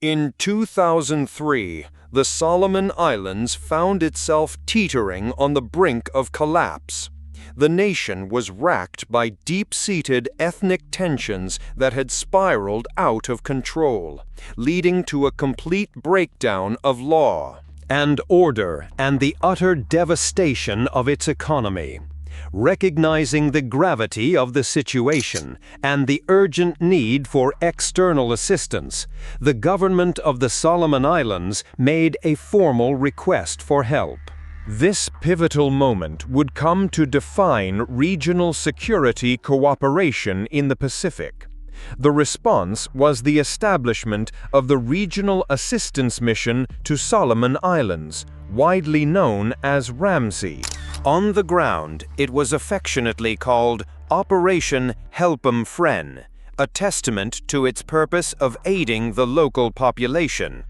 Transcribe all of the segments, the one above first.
In 2003, the Solomon Islands found itself teetering on the brink of collapse. The nation was racked by deep-seated ethnic tensions that had spiraled out of control, leading to a complete breakdown of law and order and the utter devastation of its economy. Recognizing the gravity of the situation and the urgent need for external assistance, the government of the Solomon Islands made a formal request for help. This pivotal moment would come to define regional security cooperation in the Pacific. The response was the establishment of the Regional Assistance Mission to Solomon Islands, widely known as RAMSI. On the ground, it was affectionately called Operation Help'em Fren, a testament to its purpose of aiding the local population.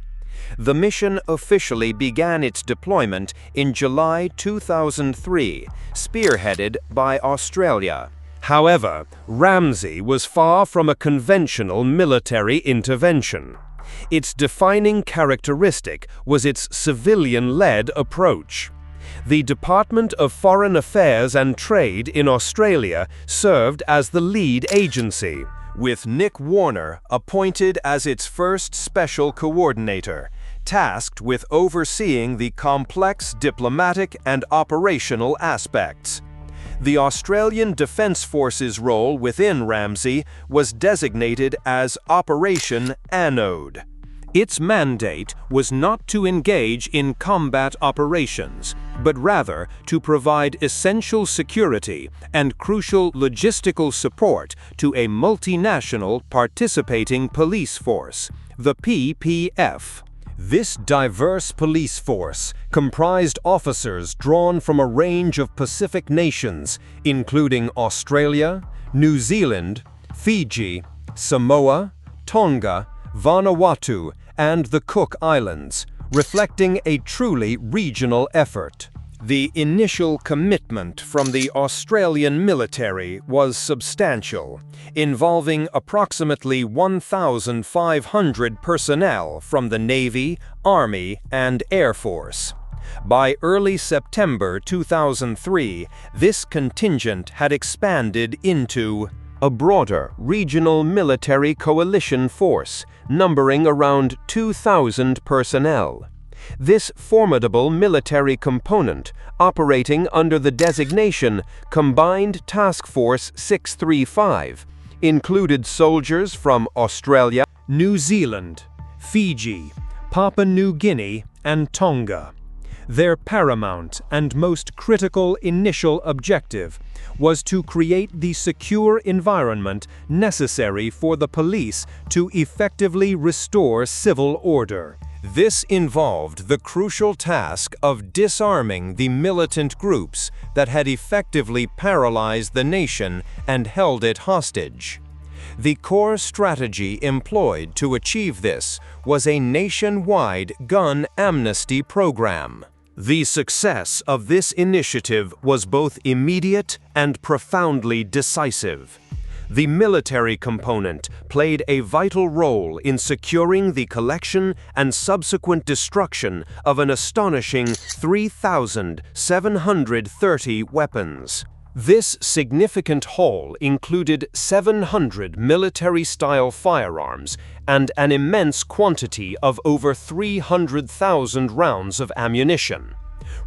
The mission officially began its deployment in July 2003, spearheaded by Australia. However, RAMSI was far from a conventional military intervention. Its defining characteristic was its civilian-led approach. The Department of Foreign Affairs and Trade in Australia served as the lead agency, with Nick Warner appointed as its first special coordinator, tasked with overseeing the complex diplomatic and operational aspects. The Australian Defence Force's role within RAMSI was designated as Operation Anode. Its mandate was not to engage in combat operations, but rather to provide essential security and crucial logistical support to a multinational participating police force, the PPF. This diverse police force comprised officers drawn from a range of Pacific nations, including Australia, New Zealand, Fiji, Samoa, Tonga, Vanuatu, and the Cook Islands, reflecting a truly regional effort. The initial commitment from the Australian military was substantial, involving approximately 1,500 personnel from the Navy, Army, and Air Force. By early September 2003, this contingent had expanded into a broader regional military coalition force, numbering around 2,000 personnel. This formidable military component, operating under the designation Combined Task Force 635, included soldiers from Australia, New Zealand, Fiji, Papua New Guinea, and Tonga. Their paramount and most critical initial objective was to create the secure environment necessary for the police to effectively restore civil order. This involved the crucial task of disarming the militant groups that had effectively paralyzed the nation and held it hostage. The core strategy employed to achieve this was a nationwide gun amnesty program. The success of this initiative was both immediate and profoundly decisive. The military component played a vital role in securing the collection and subsequent destruction of an astonishing 3,730 weapons. This significant haul included 700 military-style firearms and an immense quantity of over 300,000 rounds of ammunition.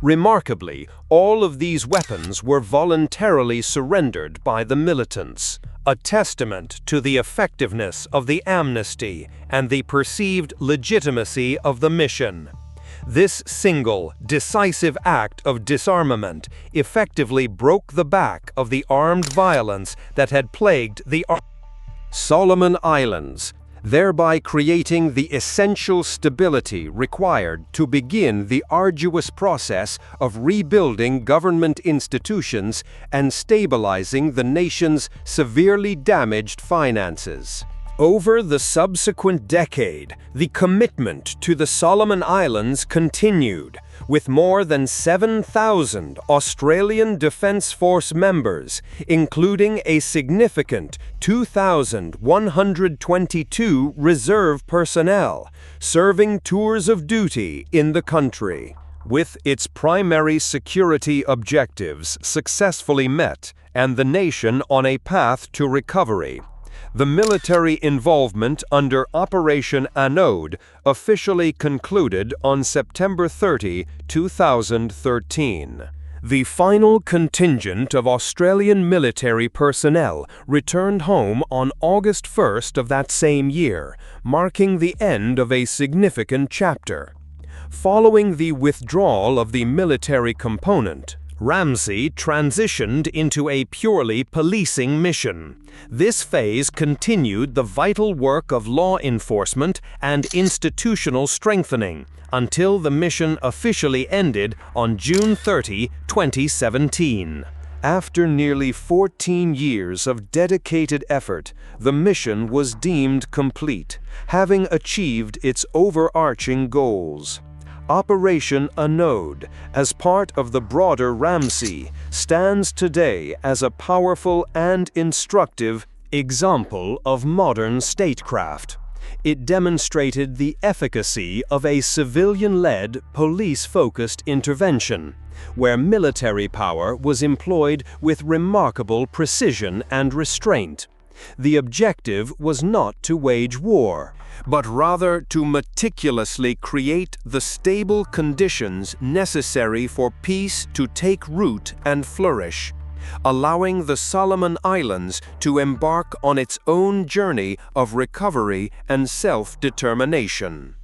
Remarkably, all of these weapons were voluntarily surrendered by the militants, a testament to the effectiveness of the amnesty and the perceived legitimacy of the mission. This single, decisive act of disarmament effectively broke the back of the armed violence that had plagued the Solomon Islands, thereby creating the essential stability required to begin the arduous process of rebuilding government institutions and stabilizing the nation's severely damaged finances. Over the subsequent decade, the commitment to the Solomon Islands continued, with more than 7,000 Australian Defence Force members, including a significant 2,122 reserve personnel, serving tours of duty in the country. With its primary security objectives successfully met and the nation on a path to recovery, the military involvement under Operation Anode officially concluded on September 30, 2013. The final contingent of Australian military personnel returned home on August 1st of that same year, marking the end of a significant chapter. Following the withdrawal of the military component, RAMSI transitioned into a purely policing mission. This phase continued the vital work of law enforcement and institutional strengthening until the mission officially ended on June 30, 2017. After nearly 14 years of dedicated effort, the mission was deemed complete, having achieved its overarching goals. Operation Anode, as part of the broader RAMSI, stands today as a powerful and instructive example of modern statecraft. It demonstrated the efficacy of a civilian-led, police-focused intervention, where military power was employed with remarkable precision and restraint. The objective was not to wage war, but rather to meticulously create the stable conditions necessary for peace to take root and flourish, allowing the Solomon Islands to embark on its own journey of recovery and self-determination.